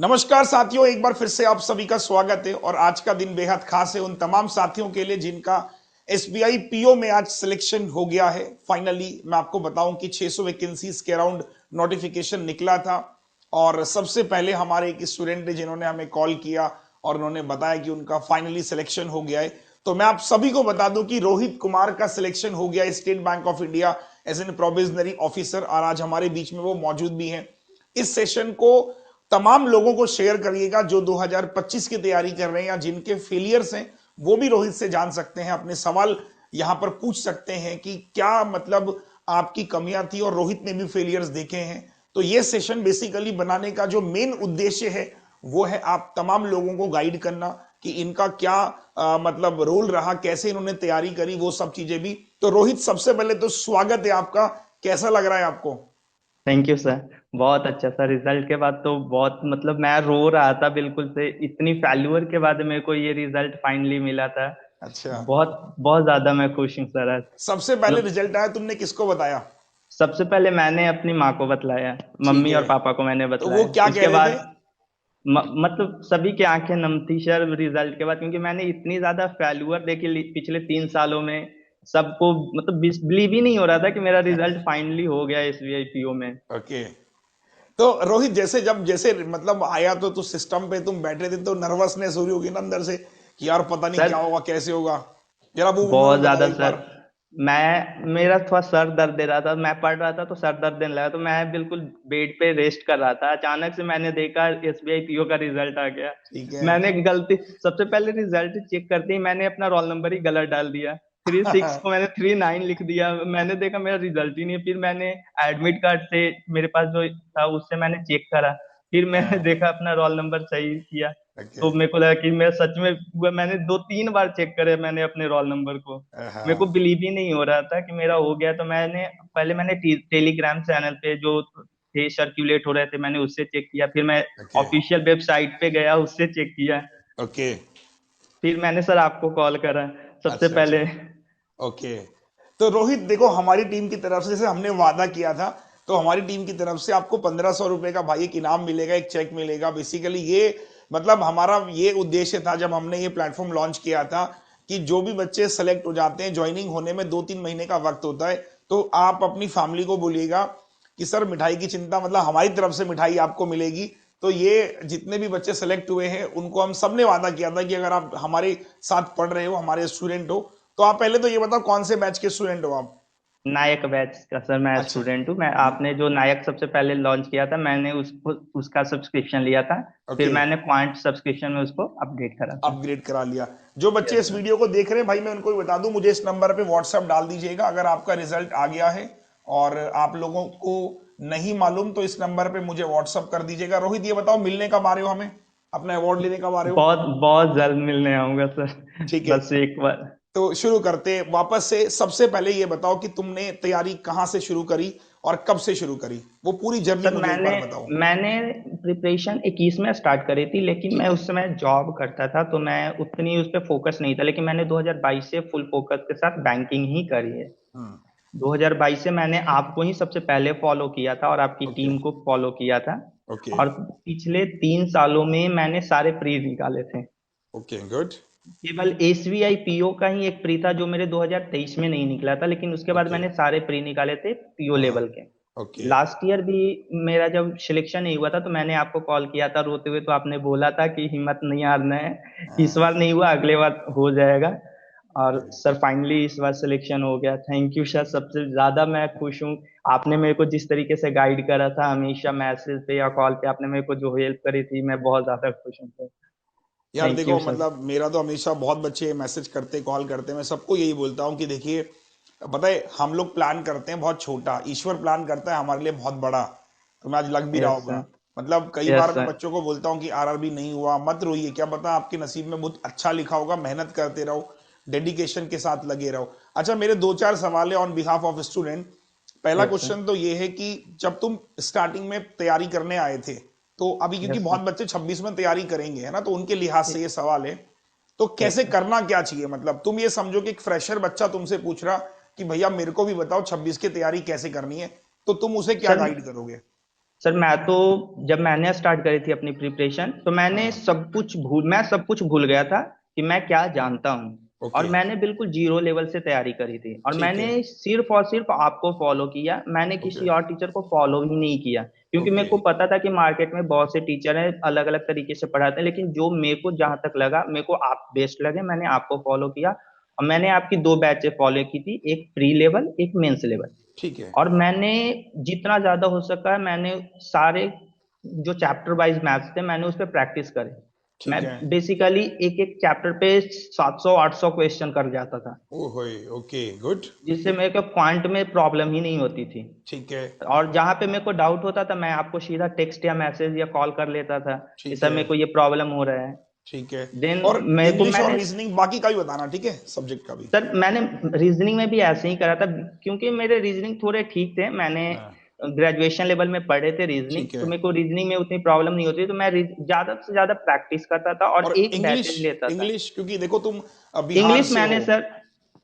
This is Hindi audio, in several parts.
नमस्कार साथियों, एक बार फिर से आप सभी का स्वागत है। और आज का दिन बेहद खास है उन तमाम साथियों के लिए जिनका एसबीआई पीओ में आज सिलेक्शन हो गया है। फाइनली मैं आपको बताऊं कि 600 वैकेंसीज के अराउंड नोटिफिकेशन निकला था। और सबसे पहले हमारे एक स्टूडेंट ने जिन्होंने हमें कॉल किया और उन्होंने बताया कि उनका फाइनली सिलेक्शन हो गया है। तो मैं आप सभी को बता दूं कि रोहित कुमार का सिलेक्शन हो गया है State Bank of India as an provisionary officer, और आज हमारे बीच में वो मौजूद भी हैं। इस सेशन को तमाम लोगों को शेयर करिएगा जो 2025 की तैयारी कर रहे हैं या जिनके फेलियर्स हैं, वो भी रोहित से जान सकते हैं, अपने सवाल यहां पर पूछ सकते हैं कि क्या मतलब आपकी कमियां थी, और रोहित ने भी फेलियर्स देखे हैं। तो ये सेशन बेसिकली बनाने का जो मेन उद्देश्य है वो है आप तमाम लोगों को गाइड करना कि इनका क्या मतलब रोल रहा, कैसे इन्होंने तैयारी करी, वो सब चीजें भी। तो रोहित, सबसे पहले तो स्वागत है आपका। कैसा लग रहा है आपको? Thank you sir. बहुत अच्छा सर। रिजल्ट के बाद तो बहुत मतलब मैं रो रहा था बिल्कुल से, इतनी फेल्यूर के बाद मेरे को ये रिजल्ट फाइनली मिला था। अच्छा, बहुत बहुत ज्यादा मैं खुश हूँ सर आज। सबसे पहले मतलब रिजल्ट आया, तुमने किसको बताया? सबसे पहले मैंने अपनी माँ को बतलाया, ठीक मम्मी है। और पापा को मैंने तो वो बतलाया। क्या कह उसके रहे थे? बाद मतलब सभी की आंखें नम थी सर रिजल्ट के बाद, क्योंकि मैंने इतनी ज्यादा फेल्यूर देखी पिछले 3 सालों में। सबको मतलब बिलीव ही नहीं हो रहा था कि मेरा रिजल्ट फाइनली हो गया एसबीआई पीओ में। ओके। तो रोहित, जैसे मतलब आया तो सिस्टम पे तुम बैठे थे तो नर्वसनेस हो रही होगी ना अंदर से कि यार पता नहीं सर क्या होगा, कैसे होगा। जरा वो बहुत मोमेंट बताओ ज्यादा एक सर। बार। मेरा थोड़ा सर दर्द दे रहा था, मैं पढ़ रहा था तो सर दर्द देने लगा, तो मैं बिल्कुल बेड पे रेस्ट कर रहा था। अचानक से मैंने देखा एसबीआई पीओ का रिजल्ट आ गया। ठीक है। मैंने गलती सबसे पहले रिजल्ट चेक करते ही मैंने अपना रोल नंबर ही गलत डाल दिया। 36 को मैंने 39 लिख दिया। मैंने देखा मेरा रिजल्ट ही नहीं है। फिर मैंने एडमिट कार्ड से, मेरे पास जो था उससे मैंने चेक करा। फिर मैंने देखा अपना रोल नंबर सही किया। ओके। तो मेरे को लगा कि मैं सच में हुआ। मैंने 2-3 बार चेक करे मैंने अपने रोल नंबर को। मेरे को हाँ। बिलीव ही नहीं हो रहा था कि मेरा हो गया। तो मैंने टेलीग्राम चैनल पे जो थे सर्कुलेट हो रहे थे, मैंने उससे चेक किया। फिर मैं ओके। ऑफिशियल वेबसाइट पे गया, उससे चेक किया। ओके। फिर मैंने सर आपको कॉल करा सबसे अच्छा अच्छा। पहले। ओके। तो रोहित देखो, हमारी टीम की तरफ से जैसे हमने वादा किया था, तो हमारी टीम की तरफ से आपको 1500 रुपए का भाई एक इनाम मिलेगा, एक चेक मिलेगा। बेसिकली ये मतलब हमारा ये उद्देश्य था जब हमने ये प्लेटफॉर्म लॉन्च किया था कि जो भी बच्चे सेलेक्ट हो जाते हैं, ज्वाइनिंग होने में 2-3 महीने का वक्त होता है, तो आप अपनी फैमिली को बोलिएगा कि सर मिठाई की चिंता, मतलब हमारी तरफ से मिठाई आपको मिलेगी। तो ये जितने भी बच्चे सेलेक्ट हुए हैं उनको हम सब ने वादा किया था कि अगर आप हमारे साथ पढ़ रहे हो, हमारे स्टूडेंट हो, तो आप पहले तो ये बताओ कौन से बैच के स्टूडेंट हो आप? नायक बैच का सर मैं अच्छा। स्टूडेंट हूँ। मैं आपने जो नायक सबसे पहले लॉन्च किया था, मैंने उसको उसका सब्सक्रिप्शन लिया था। फिर ओके। मैंने पॉइंट सब्सक्रिप्शन में उसको अपडेट करा था। अपग्रेड करा लिया। जो बच्चे यस इस सर। वीडियो को देख रहे हैं भाई, मैं उनको भी बता दूं, मुझे इस नंबर पे व्हाट्सएप डाल दीजिएगा अगर आपका रिजल्ट आ गया है। और आप लोगों को नहीं मालूम तो इस नंबर पे मुझे व्हाट्सएप कर दीजिएगा। रोहित, ये बताओ मिलने कब आ रहे हो हमें, अपना अवार्ड लेने कब आ रहे हो? बहुत बहुत जल्द मिलने आऊंगा सर। ठीक है। बस एक बार। तो शुरू करते हैं वापस से। सबसे पहले ये बताओ कि तुमने तैयारी कहाँ से शुरू करी और कब से शुरू करी, वो पूरी जर्नी सर मुझे एक मैंने बार बताओ। मैंने प्रिपरेशन 21 में स्टार्ट करी थी, लेकिन मैं ठीक है। उस समय जॉब करता था तो मैं उतनी उस पर फोकस नहीं था। लेकिन मैंने 2022 से फुल फोकस के साथ बैंकिंग ही करी है। हम्म। 2022 से मैंने आपको ही सबसे पहले फॉलो किया था और आपकी ओके। टीम को फॉलो किया था। ओके। और पिछले 3 सालों में मैंने सारे प्री निकाले थे। Okay, good. केवल एसबीआई पीओ का ही एक प्री था जो मेरे 2023 में नहीं निकला था, लेकिन उसके बाद ओके। मैंने सारे प्री निकाले थे पीओ हाँ। लेवल के। ओके। लास्ट ईयर भी मेरा जब सिलेक्शन नहीं हुआ था तो मैंने आपको कॉल किया था रोते हुए, तो आपने बोला था कि हिम्मत नहीं हारना है, इस हाँ। बार नहीं हुआ अगले बार हो जाएगा। और ओके। सर फाइनली इस बार सिलेक्शन हो गया। थैंक यू सर, सबसे ज्यादा मैं खुश हूँ। आपने मेरे को जिस तरीके से गाइड करा था हमेशा, मैसेज पे या कॉल पे आपने मेरे को जो हेल्प करी थी, मैं बहुत ज्यादा खुश हूँ सर। यार थैंक देखो, यू सर। मतलब मेरा तो हमेशा बहुत बच्चे मैसेज करते, कॉल करते, मैं सबको यही बोलता हूँ कि देखिए, पता है हम लोग प्लान करते हैं बहुत छोटा, ईश्वर प्लान करता है हमारे लिए बहुत बड़ा। तो मैं आज लग भी रहा यस होगा। सर। मतलब कई यस बार मैं सर। बच्चों को बोलता हूँ कि आरआरबी नहीं हुआ मत रोइए, क्या पता आपके नसीब में बहुत अच्छा लिखा होगा, मेहनत करते रहो, डेडिकेशन के साथ लगे रहो। अच्छा, मेरे दो चार सवाल है ऑन बिहाफ ऑफ स्टूडेंट। पहला यस सर। क्वेश्चन तो ये है कि जब तुम स्टार्टिंग में तैयारी करने आए थे, तो अभी क्योंकि यस बहुत सर। बच्चे 26 में तैयारी करेंगे है ना, तो उनके लिहाज से ये सवाल है। तो यस कैसे सर। करना क्या चाहिए, मतलब तुम ये समझो कि एक फ्रेशर बच्चा तुमसे पूछ रहा कि भैया मेरे को भी बताओ 26 की तैयारी कैसे करनी है, तो तुम उसे क्या सर गाइड करोगे? सर मैं तो जब मैंने स्टार्ट करी थी अपनी प्रिपरेशन तो हाँ। मैं सब कुछ भूल गया था कि मैं क्या जानता हूँ। और ओके। मैंने बिल्कुल जीरो लेवल से तैयारी करी थी और ठीक मैंने है। सिर्फ और सिर्फ आपको फॉलो किया, मैंने ओके। किसी और टीचर को फॉलो ही नहीं किया। क्योंकि ओके। मेरे को पता था कि मार्केट में बहुत से टीचर हैं, अलग अलग तरीके से पढ़ाते हैं, लेकिन जो मेरे को जहां तक लगा, मेरे को आप बेस्ट लगे, मैंने आपको फॉलो किया। और मैंने आपकी दो बैचें फॉलो की थी, एक प्री लेवल एक मेंस लेवल। ठीक है। और मैंने जितना ज्यादा हो सका मैंने सारे जो चैप्टर वाइज मैथ्स थे मैंने उस पर प्रैक्टिस करे। मैं ठीक है। बेसिकली एक एक चैप्टर पे 700 800 क्वेश्चन कर जाता था, ओ होए। Okay good. जिससे मेरे को क्वांट में प्रॉब्लम ही नहीं होती थी। ठीक है। और जहां पे मेरे को डाउट होता था मैं आपको सीधा टेक्स्ट या मैसेज या कॉल कर लेता था कि ठीक सर है। मेरे को ये प्रॉब्लम हो रहा है। ठीक है। देन और मेरे को इंग्लिश और मैंने रीजनिंग बाकी का भी बताना, ठीक है, सब्जेक्ट का भी। सर मैंने रीजनिंग में भी ऐसे ही करा था, क्योंकि मेरे रीजनिंग थोड़े ठीक थे। मैंने हाँ। ग्रेजुएशन लेवल में पढ़े थे रीजनिंग, ठीक तो है। मेरे को रीजनिंग में उतनी प्रॉब्लम नहीं होती, तो मैं ज्यादा से ज्यादा प्रैक्टिस करता था और और एक इंग्लिश। बैचेज लेता था। इंग्लिश क्योंकि देखो तुम बिहार इंग्लिश से हो, मैंने सर,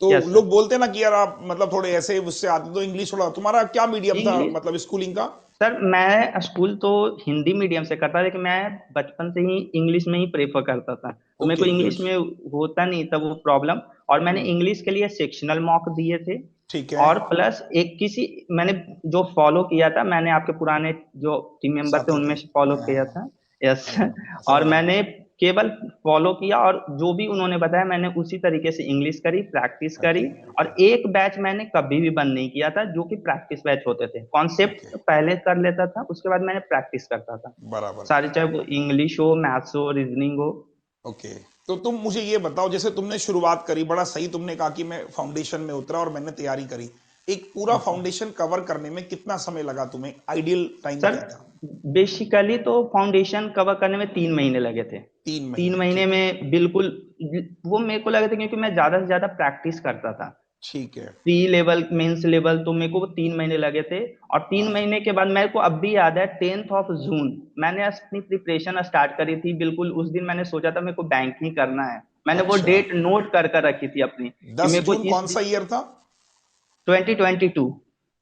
तो यस सर, लोग बोलते हैं ना कि यार आप मतलब थोड़े ऐसे उससे आते, तो इंग्लिश थोड़ा तुम्हारा क्या मीडियम था इंग्लिश मतलब स्कूलिंग का? सर मैं स्कूल तो हिंदी मीडियम से करता, लेकिन मैं बचपन से ही इंग्लिश में ही प्रेफर करता था, तो मेरे को ओके इंग्लिश गुड। में होता नहीं था वो प्रॉब्लम। और मैंने हम्म। इंग्लिश के लिए सेक्शनल मॉक दिए थे। ठीक है। और प्लस एक किसी मैंने जो फॉलो किया था, मैंने आपके पुराने जो टीम मेंबर थे साथी थे। उनमें से फॉलो किया हाँ, था। यस। और समझ रहा हूँ। मैंने केवल फॉलो किया और जो भी उन्होंने बताया मैंने उसी तरीके से इंग्लिश करी, प्रैक्टिस करी। ओके। ओके। और एक बैच मैंने कभी भी बंद नहीं किया था, जो कि प्रैक्टिस बैच होते थे। ओके। कॉन्सेप्ट पहले कर लेता था, उसके बाद मैंने प्रैक्टिस करता था बराबर। सारी, चाहे वो इंग्लिश हो, मैथ्स हो, रीजनिंग हो। ओके। तो तुम मुझे ये बताओ, जैसे तुमने शुरुआत करी, बड़ा सही तुमने कहा कि मैं फाउंडेशन में उतरा और मैंने तैयारी करी। एक पूरा यस सर। फाउंडेशन कवर करने में कितना समय लगा तुम्हें? आइडियल टाइम सर क्या था? बेसिकली तो फाउंडेशन कवर करने में 3 महीने लगे थे। तीन तीन महीने महीने ठीक है। में बिल्कुल वो मेरे को लगे थे, क्योंकि मैं ज्यादा से ज्यादा प्रैक्टिस करता था। ठीक है। प्री लेवल मेंस लेवल तो मेरे को वो 3 महीने लगे थे। और तीन हाँ। महीने के बाद मेरे को अब भी याद है, 10 जून मैंने अपनी प्रिपरेशन स्टार्ट करी थी। बिल्कुल उस दिन मैंने सोचा था मेरे को बैंकिंग करना है। मैंने वो अच्छा। डेट नोट कर रखी थी अपनी कि 10 मेरे को जून इस कौन सा ईयर था? 2022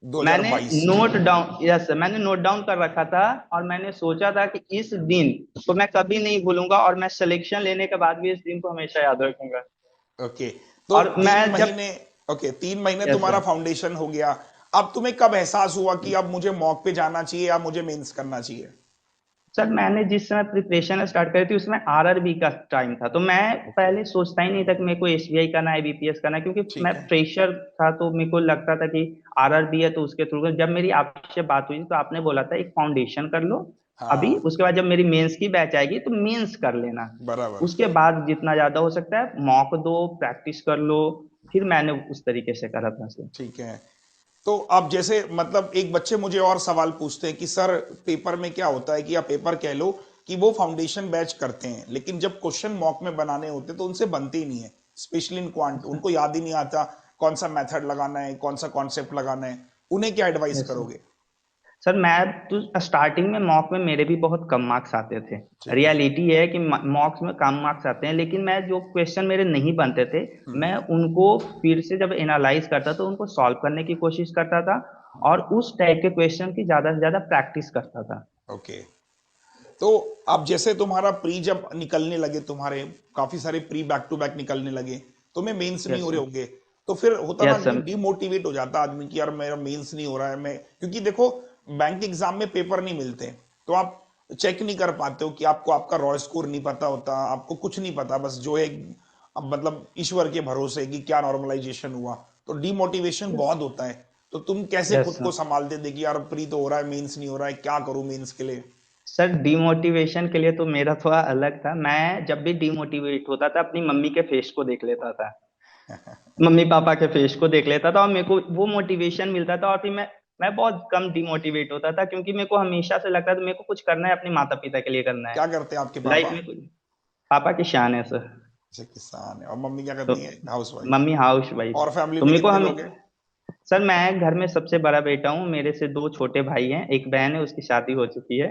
मैंने 2022। नोट डाउन, यस मैंने नोट डाउन कर रखा था। और मैंने सोचा था कि इस दिन को मैं कभी नहीं भूलूंगा, और मैं सिलेक्शन लेने के बाद भी इस दिन को हमेशा याद रखूंगा। ओके। तो और तीन मैं जब, महीने ओके, 3 महीने यस तुम्हारा सर, फाउंडेशन हो गया। अब तुम्हें कब एहसास हुआ कि अब मुझे मॉक पे जाना चाहिए या मुझे मेंस करना चाहिए? सर मैंने जिस समय प्रिपरेशन स्टार्ट करी थी उसमें आरआरबी का टाइम था, तो मैं ओके। पहले सोचता ही नहीं था कि मेरे को एसबीआई करना है, बीपीएस करना है, क्योंकि मैं ठीक है। फ्रेशर था। तो मेरे को लगता था कि आरआरबी है तो उसके थ्रू। जब मेरी आपसे बात हुई तो आपने बोला था एक फाउंडेशन कर लो अभी, हाँ। उसके बाद जब मेरी मेंस की बैच आएगी तो मेंस कर लेना। बराबर। उसके बाद जितना ज्यादा हो सकता है मॉक दो, प्रैक्टिस कर लो। फिर मैंने उस तरीके से करा था सर। ठीक है। तो अब जैसे मतलब एक बच्चे मुझे और सवाल पूछते हैं कि सर पेपर में क्या होता है, कि या पेपर कह लो कि वो फाउंडेशन बैच करते हैं लेकिन जब क्वेश्चन मॉक में बनाने होते तो उनसे बनते ही नहीं है, स्पेशली इन क्वांट, उनको याद ही नहीं आता कौन सा मेथड लगाना है, कौन सा कॉन्सेप्ट लगाना है। उन्हें क्या एडवाइस यस सर। करोगे? सर मैं तो स्टार्टिंग में मॉक में मेरे भी बहुत कम मार्क्स आते थे। ठीक है। रियलिटी है कि मॉक्स में कम मार्क्स आते हैं, लेकिन मैं जो क्वेश्चन मेरे नहीं बनते थे मैं हम्म। उनको फिर से जब एनालाइज करता तो उनको सॉल्व करने की कोशिश करता था। और उस टाइप के क्वेश्चन की ज्यादा से ज्यादा प्रैक्टिस करता था। ओके। तो अब जैसे तुम्हारा प्री जब निकलने लगे, तुम्हारे काफी सारे प्री बैक टू बैक निकलने लगे, तुम्हें मेंस नहीं यस हो रहे सर। होंगे, तो फिर होता ना यस कि सर। डिमोटिवेट हो जाता आदमी कि यार मेरा मेंस नहीं हो रहा है, मैं क्योंकि देखो बैंक एग्जाम में पेपर नहीं मिलते, तो आप चेक नहीं कर पाते हो कि आपको आपका रॉ स्कोर नहीं पता होता, आपको कुछ नहीं पता, बस जो है अब मतलब ईश्वर के भरोसे कि क्या नॉर्मलाइजेशन हुआ, तो डिमोटिवेशन यस। बहुत होता है। तो तुम कैसे यस खुद को सर। संभालते थे कि यार प्री तो हो रहा है, मेंस नहीं हो रहा है, क्या करूं मेंस के लिए? सर डिमोटिवेशन के लिए तो मेरा थोड़ा अलग था। मैं जब भी डिमोटिवेट होता था अपनी मम्मी के फेस को देख लेता था, मम्मी पापा के फेस को देख लेता था, और मेरे को वो मोटिवेशन मिलता था। और फिर मैं बहुत कम डिमोटिवेट होता था, क्योंकि मेरे को हमेशा से लगता था मेरे को कुछ करना है, अपने माता पिता के लिए करना है। क्या करते हैं आपके लाइफ पापा? में कुछ, पापा की शान है सर। अच्छा, किसान है। और मम्मी क्या तो करती है? House wife. Mummy house wife. और फैमिली तो में मेरे को कितने हम लोग हैं? सर मैं घर में सबसे बड़ा बेटा हूँ, मेरे से दो छोटे भाई हैं, एक बहन है उसकी शादी हो चुकी है।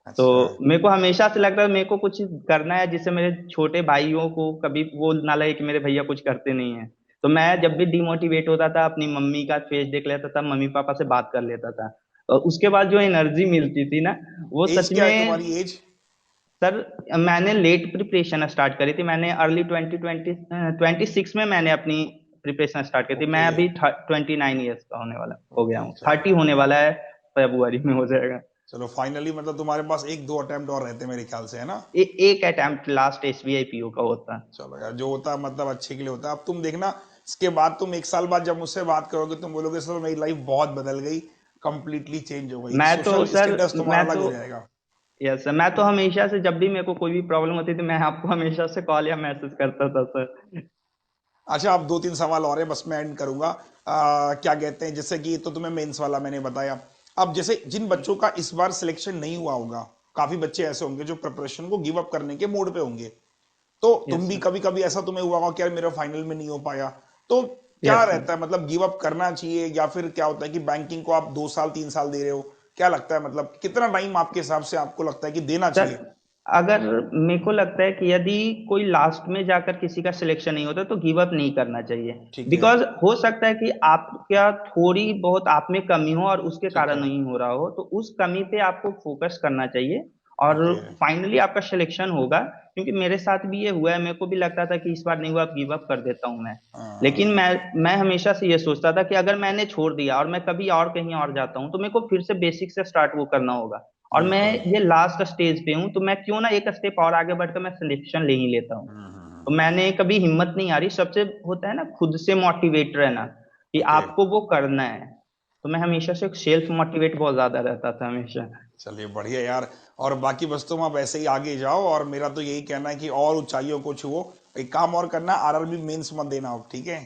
तो अच्छा। मेरे को हमेशा से लगता है मेरे को कुछ करना है जिससे मेरे छोटे भाइयों को कभी वो ना लगे कि मेरे भैया कुछ करते नहीं है। तो मैं जब भी डिमोटिवेट होता था अपनी मम्मी का फेस देख लेता था, मम्मी पापा से बात कर लेता था। और उसके बाद जो एनर्जी मिलती थी ना, वो एज सच क्या है में। तुम्हारी एज? सर, मैंने लेट प्रिपरेशन स्टार्ट करी थी। मैंने अर्ली 2026 में मैंने अपनी प्रिपरेशन स्टार्ट करी थी। मैं ओके। अभी 29 ईयर्स का होने वाला हो गया ओके हूँ, चलो। 30 होने वाला है, फरवरी में हो जाएगा। चलो फाइनली मतलब तुम्हारे पास एक दो अटेम्प्ट और रहते हैं मेरे ख्याल से, है ना? एक अटेम्प्ट लास्ट एसबीआई पीओ का होता है। चलो यार, जो होता है मतलब अच्छे के लिए होता है। अब तुम देखना, इसके बाद तुम एक साल बाद जब मुझसे बात करोगे तुम बोलोगे सर मेरी लाइफ बहुत बदल गई, कंप्लीटली चेंज हो गई, मैं तो सोशल सर स्टेटस तुम्हारा मैं अलग तो हो जाएगा। यस सर, मैं तो हमेशा से जब भी मेरे को कोई भी प्रॉब्लम होती थी, मैं आपको हमेशा से कॉल या मैसेज करता था सर। अच्छा, अब दो तीन सवाल और है, बस मैं एंड करूंगा। क्या कहते हैं, जैसे कि तो तुम्हें मेंस वाला मैंने बताया। अब जैसे जिन बच्चों का इस बार सिलेक्शन नहीं हुआ होगा, काफी बच्चे ऐसे होंगे जो प्रिपरेशन को गिव अप करने के मोड पे होंगे, तो तुम यस भी सर। कभी कभी ऐसा तुम्हें हुआ होगा कि यार मेरा फाइनल में नहीं हो पाया, तो क्या यस सर। रहता है, मतलब गिव अप करना चाहिए या फिर क्या होता है कि बैंकिंग को आप 2 साल 3 साल दे रहे हो? क्या लगता है, मतलब कितना टाइम आपके हिसाब से आपको लगता है कि देना सर, चाहिए? अगर मेरे को लगता है कि यदि कोई लास्ट में जाकर किसी का सिलेक्शन नहीं होता तो गिव अप नहीं करना चाहिए। ठीक है। बिकॉज हो सकता है कि आपका थोड़ी बहुत आप में कमी हो और उसके ठीक कारण है। नहीं हो रहा हो, तो उस कमी पे आपको फोकस करना चाहिए और ओके। फाइनली आपका सिलेक्शन होगा। क्योंकि मेरे साथ भी ये हुआ है, मेरे को भी लगता था कि इस बार नहीं हुआ, अब गिव अप कर देता हूँ मैं। लेकिन हाँ। मैं हमेशा से ये सोचता था कि अगर मैंने छोड़ दिया और मैं कभी और कहीं और जाता हूँ, तो मेरे को फिर से बेसिक से स्टार्ट वो करना होगा। और मैं बिल्कुल। ये लास्ट स्टेज पे हूँ, तो मैं क्यों ना एक स्टेप और आगे बढ़कर मैं सिलेक्शन ले ही लेता हूँ। तो मैंने कभी हिम्मत नहीं हारी। सबसे होता है ना खुद से मोटिवेट रहना, कि ओके। आपको वो करना है। तो मैं हमेशा से सेल्फ मोटिवेट बहुत ज्यादा रहता था हमेशा। चलिए बढ़िया यार। और बाकी बस तुम अब ऐसे ही आगे जाओ, और मेरा तो यही कहना है कि और ऊंचाइयों को छुओ। एक काम और करना, आरआरबी मेंस मत देना अब, ठीक है?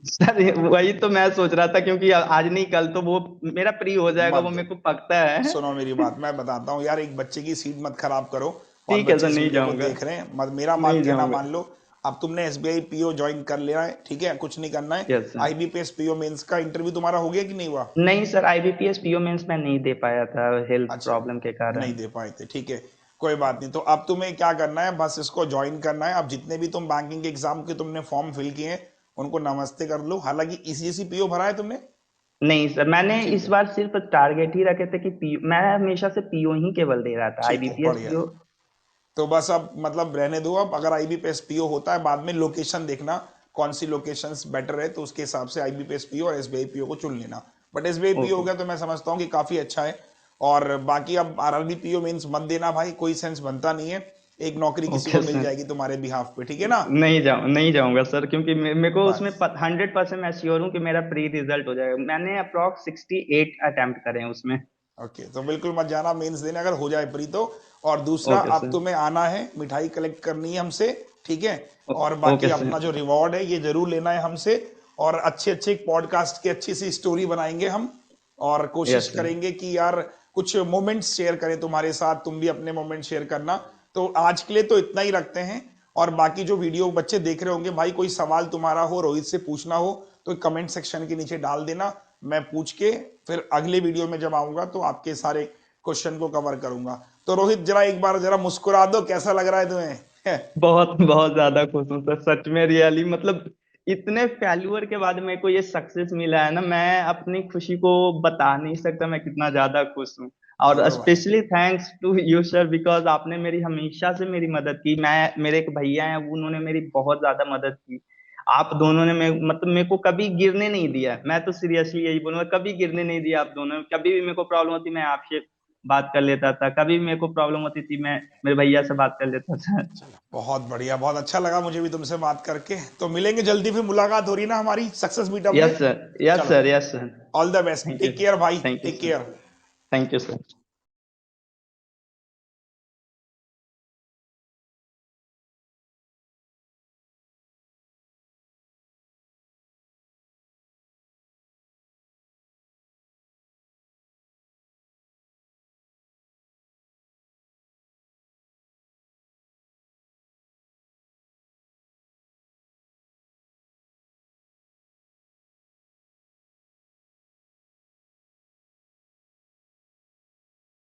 सर, वही तो मैं सोच रहा था, क्योंकि आज नहीं कल तो वो मेरा प्री हो जाएगा, मत वो दो। मेरे को पकता है। सुनो मेरी बात, मैं बताता हूँ यार, एक बच्चे की सीट मत खराब करो। और ठीक है बच्चे सर, इस नहीं वीडियो को जाऊंगा। देख रहे हैं, मत मेरा मान नहीं कहना जाऊंगा। मान लो। अब तुमने एसबीआई पीओ ज्वाइन कर लिया है, ठीक है, कुछ नहीं करना है। Yes sir. IBPS PO mains का इंटरव्यू तुम्हारा हो गया कि नहीं हुआ? नहीं सर, आईबीपीएस पीओ मेंस में नहीं दे पाया था हेल्थ अच्छा, प्रॉब्लम के नहीं कारण। दे पाए थे, ठीक है। कोई बात नहीं, तो अब तुम्हें क्या करना है, बस इसको ज्वाइन करना है। अब जितने भी तुम बैंकिंग के एग्जाम के तुमने फॉर्म फिल किए हैं, उनको नमस्ते कर लो। हालांकि ईसीएसई पीओ भरा है तुमने? नहीं सर, मैंने ठीक इस है। बार सिर्फ टारगेट ही रखे थे कि पी, मैं हमेशा से पीओ ही केवल दे रहा था, ठीक है, आईबीपीएस बढ़िया। पीओ। तो बस अब मतलब रहने दो। अब अगर आईबीपीएस पीओ होता है, बाद में लोकेशन देखना कौन सी लोकेशन बेटर है, तो उसके हिसाब से आईबीपीएस पीओ और एसबीआई पीओ को चुन लेना। बट एसबीआई पीओ हो ओके। गया तो मैं समझता हूँ कि काफी अच्छा है। और बाकी अब आरआरबी पीओ मीन्स मत देना भाई, कोई सेंस बनता नहीं है। एक नौकरी किसी को ओके मिल सर। जाएगी तुम्हारे बिहाफ पे, ठीक है ना? नहीं जाऊंगा सर, क्योंकि मेरे को उसमें बस। 100% मैं श्योर हूँ कि मेरा प्री रिजल्ट हो जाएगा। मैंने अप्रॉक्स 68 अटेम्प्ट करे हैं उसमें। ओके, तो बिल्कुल मत जाना मेंस देने अगर हो जाए प्री तो। और दूसरा, ओके अब सर। तुम्हें आना है, मिठाई कलेक्ट करनी है हमसे, ठीक है? और बाकी ओके सर। अपना जो रिवॉर्ड है ये जरूर लेना है हमसे। और अच्छे अच्छे पॉडकास्ट की अच्छी सी स्टोरी बनाएंगे हम। और कोशिश यस सर। करेंगे कि यार कुछ मोमेंट्स शेयर करें तुम्हारे साथ, तुम भी अपने मोमेंट शेयर करना। तो आज के लिए तो इतना ही रखते हैं। और बाकी जो वीडियो बच्चे देख रहे होंगे भाई, कोई सवाल तुम्हारा हो, रोहित से पूछना हो, तो कमेंट सेक्शन के नीचे डाल देना। मैं पूछ के फिर अगले वीडियो में जब आऊंगा तो आपके सारे क्वेश्चन को कवर करूंगा। तो रोहित जरा एक बार जरा मुस्कुरा दो, कैसा लग रहा है तुम्हें? बहुत बहुत ज्यादा खुश हूँ सर, सच में रियली। मतलब इतने फेल्यूर के बाद मेरे को ये सक्सेस मिला है ना, मैं अपनी खुशी को बता नहीं सकता मैं कितना ज्यादा खुश हूँ। और चलो भाई। Specially thanks to you sir, because आपने मेरी हमेशा से मेरी मदद की। मैं, मेरे एक भैया हैं, उन्होंने मेरी बहुत ज्यादा मदद की। आप दोनों ने मतलब मेरे को कभी गिरने नहीं दिया। मैं तो सीरियसली यही बोलूंगा, कभी गिरने नहीं दिया आप दोनों ने। कभी भी मेरे को प्रॉब्लम होती मैं आपसे बात कर लेता था, कभी भी मेरे को प्रॉब्लम होती थी मैं मेरे भैया से बात कर लेता था। चलो बहुत बढ़िया, बहुत अच्छा लगा मुझे भी तुमसे बात करके। तो मिलेंगे जल्दी, फिर मुलाकात हो रही ना हमारी सक्सेस मीटअप में। यस सर, यस चलो, sir, yes sir. All the best, thank you. Take care भाई, thank you take sir. Care. Thank you sir.